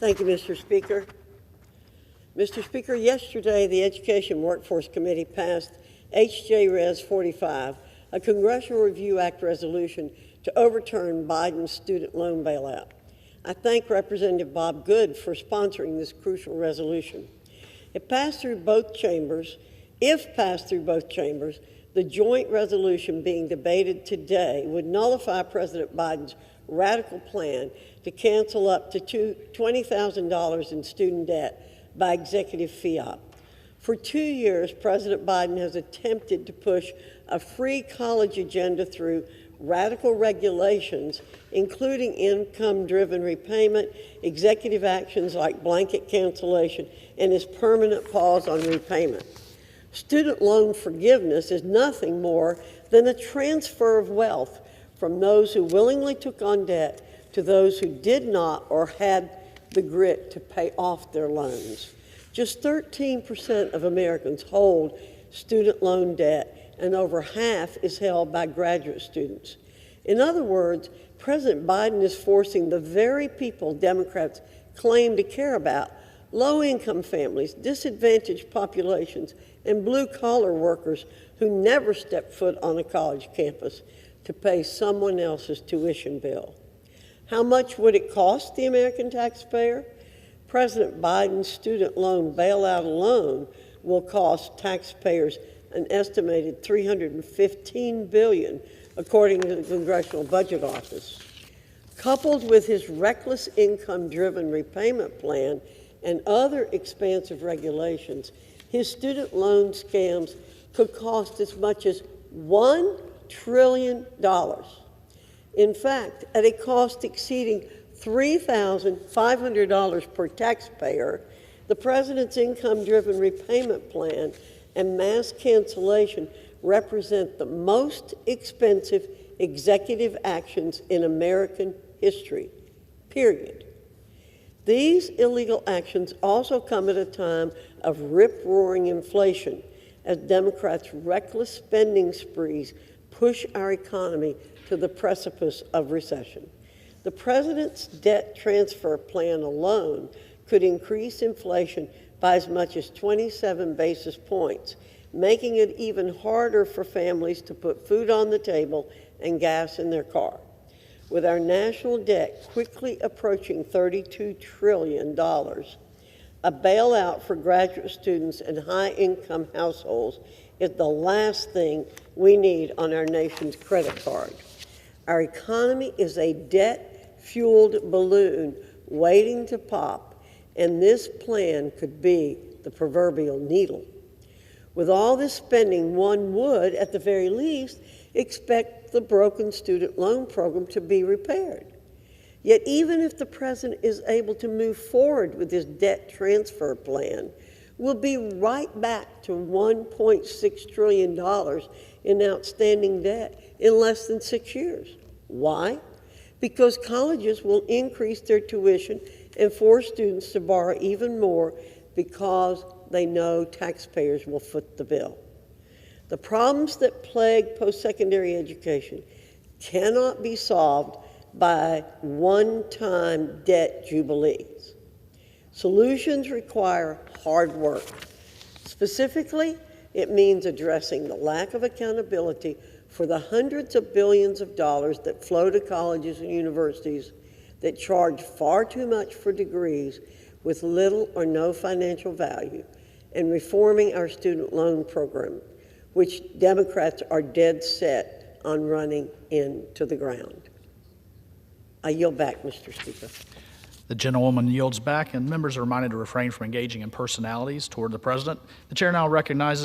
Thank you, Mr. Speaker. Mr. Speaker, yesterday the Education Workforce Committee passed H.J. Res. 45, a Congressional Review Act resolution to overturn Biden's student loan bailout. I thank Representative Bob Good for sponsoring this crucial resolution. If passed through both chambers, the joint resolution being debated today would nullify President Biden's radical plan to cancel up to $20,000 in student debt by executive fiat. For 2 years, President Biden has attempted to push a free college agenda through radical regulations, including income-driven repayment, executive actions like blanket cancellation, and his permanent pause on repayment. Student loan forgiveness is nothing more than a transfer of wealth from those who willingly took on debt to those who did not or had the grit to pay off their loans. Just 13% of Americans hold student loan debt, and over half is held by graduate students. In other words, President Biden is forcing the very people Democrats claim to care about, low-income families, disadvantaged populations, and blue-collar workers who never step foot on a college campus, to pay someone else's tuition bill. How much would it cost the American taxpayer? President Biden's student loan bailout alone will cost taxpayers an estimated $315 billion, according to the Congressional Budget Office. Coupled with his reckless income-driven repayment plan and other expansive regulations, his student loan scams could cost as much as $1 trillion. In fact, at a cost exceeding $3,500 per taxpayer, the president's income-driven repayment plan and mass cancellation represent the most expensive executive actions in American history, period. These illegal actions also come at a time of rip-roaring inflation as Democrats' reckless spending sprees push our economy to the precipice of recession. The president's debt transfer plan alone could increase inflation by as much as 27 basis points, making it even harder for families to put food on the table and gas in their car. With our national debt quickly approaching $32 trillion, a bailout for graduate students and high-income households is the last thing we need on our nation's credit card. Our economy is a debt-fueled balloon waiting to pop, and this plan could be the proverbial needle. With all this spending, one would, at the very least, expect the broken student loan program to be repaired. Yet even if the president is able to move forward with his debt transfer plan, we'll be right back to $1.6 trillion in outstanding debt in less than 6 years. Why? Because colleges will increase their tuition and force students to borrow even more because they know taxpayers will foot the bill. The problems that plague post-secondary education cannot be solved by one-time debt jubilees. Solutions require hard work. Specifically, it means addressing the lack of accountability for the hundreds of billions of dollars that flow to colleges and universities that charge far too much for degrees with little or no financial value, and reforming our student loan program, which Democrats are dead set on running into the ground. I yield back, Mr. Speaker. The gentlewoman yields back, and members are reminded to refrain from engaging in personalities toward the president. The chair now recognizes